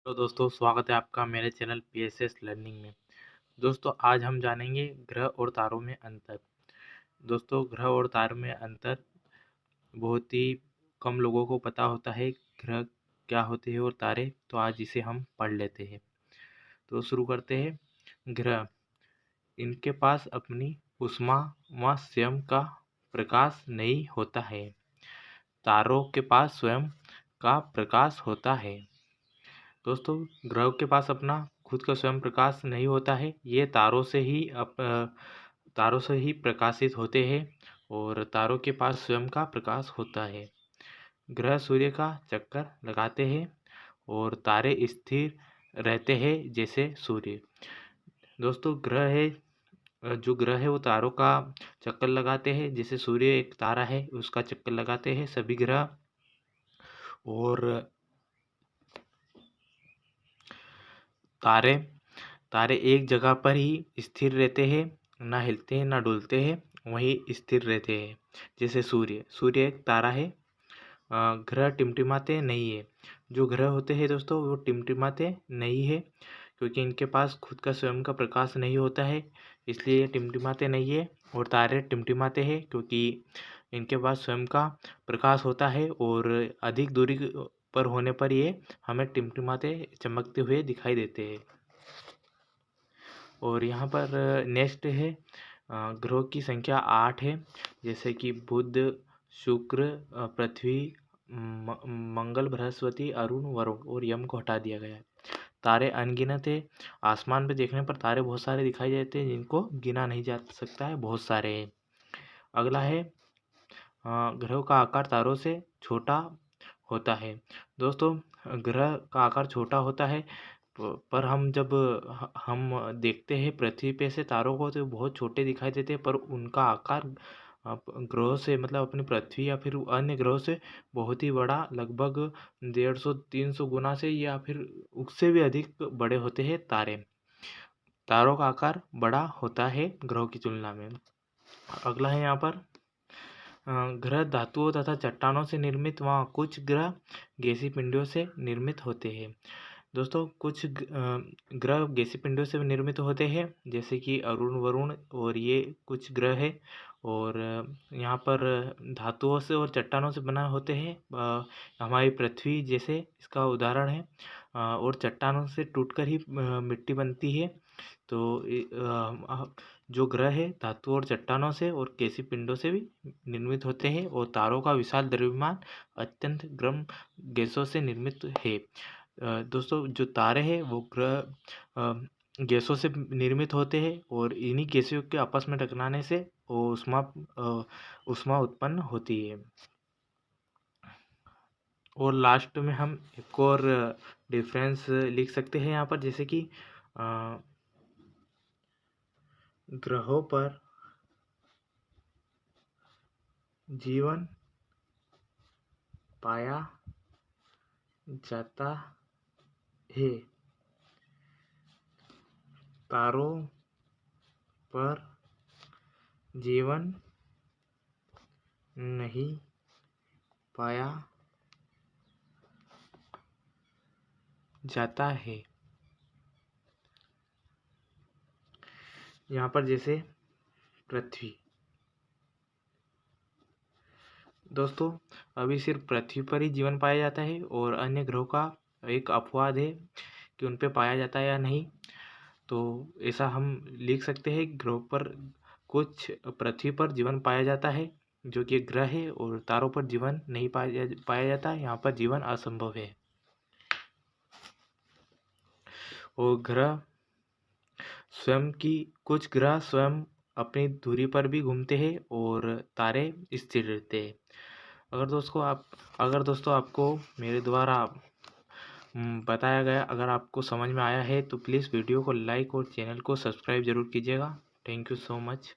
तो दोस्तों स्वागत है आपका मेरे चैनल PSS लर्निंग में। दोस्तों आज हम जानेंगे ग्रह और तारों में अंतर। दोस्तों ग्रह और तारों में अंतर बहुत ही कम लोगों को पता होता है। ग्रह क्या होते हैं और तारे, तो आज इसे हम पढ़ लेते हैं। तो शुरू करते हैं। ग्रह, इनके पास अपनी ऊष्मा व स्वयं का प्रकाश नहीं होता है। तारों के पास स्वयं का प्रकाश होता है। दोस्तों ग्रहों के पास अपना खुद का स्वयं प्रकाश नहीं होता है। ये तारों से ही प्रकाशित होते हैं और तारों के पास स्वयं का प्रकाश होता है। ग्रह सूर्य का चक्कर लगाते हैं और तारे स्थिर रहते हैं जैसे सूर्य। दोस्तों जो ग्रह है वो तारों का चक्कर लगाते हैं, जैसे सूर्य एक तारा है उसका चक्कर लगाते हैं सभी ग्रह। और तारे तारे एक जगह पर ही स्थिर रहते हैं, ना हिलते हैं ना डुलते हैं, वहीं स्थिर रहते हैं जैसे सूर्य एक तारा है। ग्रह टिमटिमाते नहीं है। जो ग्रह होते हैं दोस्तों वो टिमटिमाते नहीं है, क्योंकि इनके पास खुद का स्वयं का प्रकाश नहीं होता है, इसलिए ये टिमटिमाते नहीं है। और तारे टिमटिमाते हैं क्योंकि इनके पास स्वयं का प्रकाश होता है और अधिक दूरी पर होने पर ये हमें टिमटिमाते चमकते हुए दिखाई देते हैं। और यहाँ पर नेक्स्ट है, ग्रहों की संख्या 8 है, जैसे कि बुध, शुक्र, पृथ्वी, मंगल, बृहस्पति, अरुण, वरुण और यम को हटा दिया गया है। तारे अनगिनत है। आसमान पे देखने पर तारे बहुत सारे दिखाई देते हैं, जिनको गिना नहीं जा सकता है, बहुत सारे हैं। अगला है, ग्रहों का आकार तारों से छोटा होता है। दोस्तों ग्रह का आकार छोटा होता है, पर हम जब हम देखते हैं पृथ्वी पे से तारों को तो बहुत छोटे दिखाई देते हैं, पर उनका आकार ग्रहों से मतलब अपनी पृथ्वी या फिर अन्य ग्रहों से बहुत ही बड़ा, लगभग 150-300 गुना से या फिर उससे भी अधिक बड़े होते हैं तारे। तारों का आकार बड़ा होता है ग्रहों की तुलना में। अगला है यहाँ पर, ग्रह धातुओं तथा चट्टानों से निर्मित व कुछ ग्रह गैसीय पिंडों से निर्मित होते हैं। दोस्तों कुछ ग्रह गैसीय पिंडों से निर्मित होते हैं, जैसे कि अरुण, वरुण और ये कुछ ग्रह है। और यहाँ पर धातुओं से और चट्टानों से बना होते हैं। हमारी पृथ्वी जैसे इसका उदाहरण है। और चट्टानों से टूटकर ही मिट्टी बनती है। तो जो ग्रह है धातु और चट्टानों से और गैसीय पिंडों से भी निर्मित होते हैं। और तारों का विशाल द्रव्यमान अत्यंत गर्म गैसों से निर्मित है। दोस्तों जो तारे हैं वो गैसों से निर्मित होते हैं और इन्हीं गैसों के आपस में टकराने से वो ऊष्मा उत्पन्न होती है। और लास्ट में हम एक और डिफरेंस लिख सकते हैं यहाँ पर, जैसे कि ग्रहों पर जीवन पाया जाता है, तारों पर जीवन नहीं पाया जाता है। यहाँ पर जैसे पृथ्वी, दोस्तों अभी सिर्फ पृथ्वी पर ही जीवन पाया जाता है और अन्य ग्रहों का एक अपवाद है कि उन पे पाया जाता है या नहीं। तो ऐसा हम लिख सकते हैं, ग्रहों पर कुछ पृथ्वी पर जीवन पाया जाता है जो कि ग्रह है, और तारों पर जीवन नहीं पाया जाता है, यहाँ पर जीवन असंभव है। और कुछ ग्रह स्वयं अपनी दूरी पर भी घूमते हैं और तारे स्थिर रहते हैं। अगर दोस्तों आपको मेरे द्वारा बताया गया अगर आपको समझ में आया है तो प्लीज़ वीडियो को लाइक और चैनल को सब्सक्राइब ज़रूर कीजिएगा। Thank you so much.